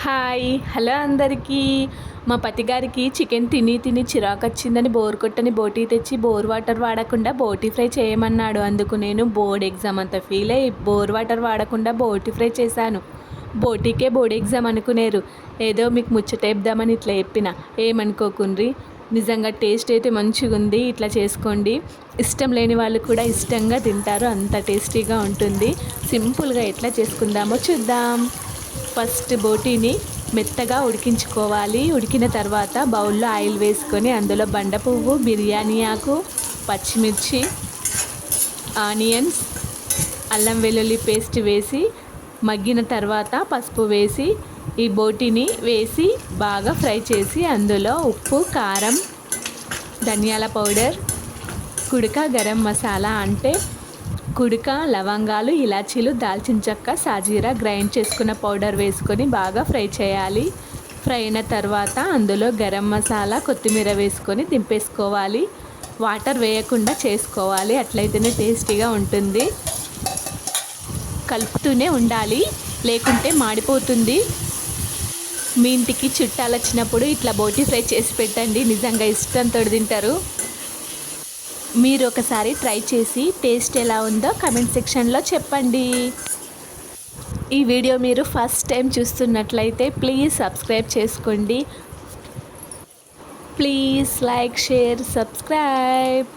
Hi hello అందరికీ. మా పతిగారికి chicken తిని తిని చిరాకు వచ్చిందని బోర్ కొట్టని బోటీ తెచ్చి బోర్ వాటర్ వాడకుండా బోటీ ఫ్రై చేయమన్నాడు. అందుకు నేను బోర్డ్ ఎగ్జామ్ అంత ఫీల్ అయ్యి బోర్ వాటర్ వాడకుండా బోటీ ఫ్రై చేశాను. బోటీకే బోర్డ్ ఎగ్జామ్ అనుకునేరు. ఏదో మీకు ముచ్చటేద్దామని ఇట్లా చెప్పిన, ఏమనుకోకుండ్రి. నిజంగా టేస్ట్ అయితే మంచిగా ఉంది. ఇట్లా చేసుకోండి. ఇష్టం లేని వాళ్ళు కూడా ఇష్టంగా తింటారు. అంత టేస్టీగా ఉంటుంది. సింపుల్గా ఎట్లా చేసుకుందామో చూద్దాం. ఫస్ట్ బోటీని మెత్తగా ఉడికించుకోవాలి. ఉడికిన తర్వాత బౌల్లో ఆయిల్ వేసుకొని అందులో బండ పువ్వు, బిర్యానీ ఆకు, పచ్చిమిర్చి, ఆనియన్స్, అల్లం వెల్లుల్లి పేస్ట్ వేసి మగ్గిన తర్వాత పసుపు వేసి ఈ బోటీని వేసి బాగా ఫ్రై చేసి అందులో ఉప్పు, కారం, ధనియాల పౌడర్, కుడక గరం మసాలా అంటే కుడక, లవంగాలు, ఇలాచీలు, దాల్చిన చెక్క, సాజీరా గ్రైండ్ చేసుకున్న పౌడర్ వేసుకొని బాగా ఫ్రై చేయాలి. ఫ్రై అయిన తర్వాత అందులో గరం మసాలా, కొత్తిమీర వేసుకొని దింపేసుకోవాలి. వాటర్ వేయకుండా చేసుకోవాలి, అట్లయితేనే టేస్టీగా ఉంటుంది. కలుపుతూనే ఉండాలి, లేకుంటే మాడిపోతుంది. మీ ఇంటికి చుట్టాలు వచ్చినప్పుడు ఇట్లా బోటీ ఫ్రై చేసి పెట్టండి, నిజంగా ఇష్టంతో తింటారు. మీరు ఒకసారి ట్రై చేసి టేస్ట్ ఎలా ఉందో కమెంట్ సెక్షన్లో చెప్పండి. ఈ వీడియో మీరు ఫస్ట్ టైం చూస్తున్నట్లయితే ప్లీజ్ సబ్స్క్రైబ్ చేసుకోండి. Please like, share, subscribe.